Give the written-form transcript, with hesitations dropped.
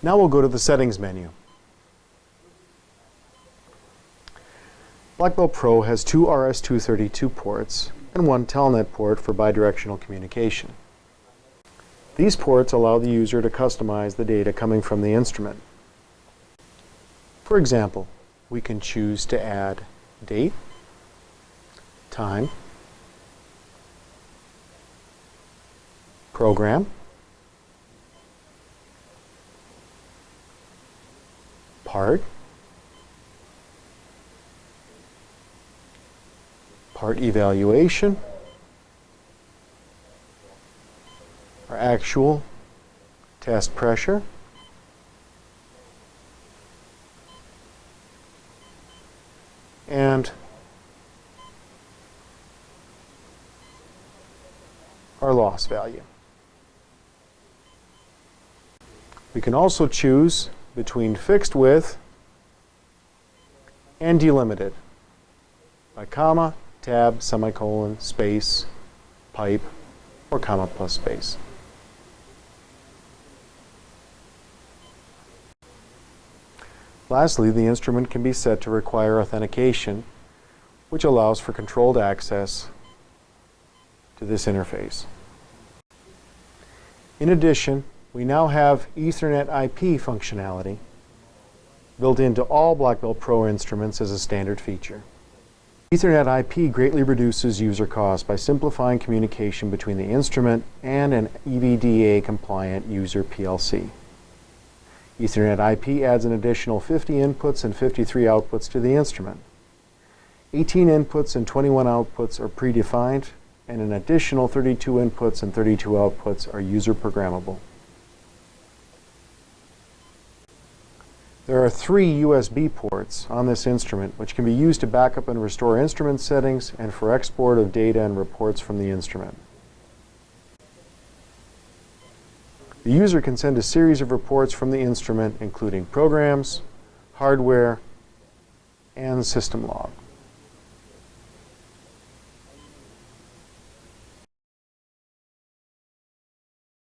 Now we'll go to the Settings menu. Blackbelt Pro has two RS232 ports and one Telnet port for bidirectional communication. These ports allow the user to customize the data coming from the instrument. For example, we can choose to add date, time, program, part evaluation, our actual test pressure, and our loss value. We can also choose between fixed width and delimited by comma, tab, semicolon, space, pipe, or comma plus space. Lastly, the instrument can be set to require authentication, which allows for controlled access to this interface. In addition, we now have Ethernet IP functionality built into all Blackbelt Pro instruments as a standard feature. Ethernet IP greatly reduces user costs by simplifying communication between the instrument and an EVDA-compliant user PLC. Ethernet IP adds an additional 50 inputs and 53 outputs to the instrument. 18 inputs and 21 outputs are predefined, and an additional 32 inputs and 32 outputs are user programmable. There are 3 USB ports on this instrument which can be used to back up and restore instrument settings and for export of data and reports from the instrument. The user can send a series of reports from the instrument, including programs, hardware, and system logs.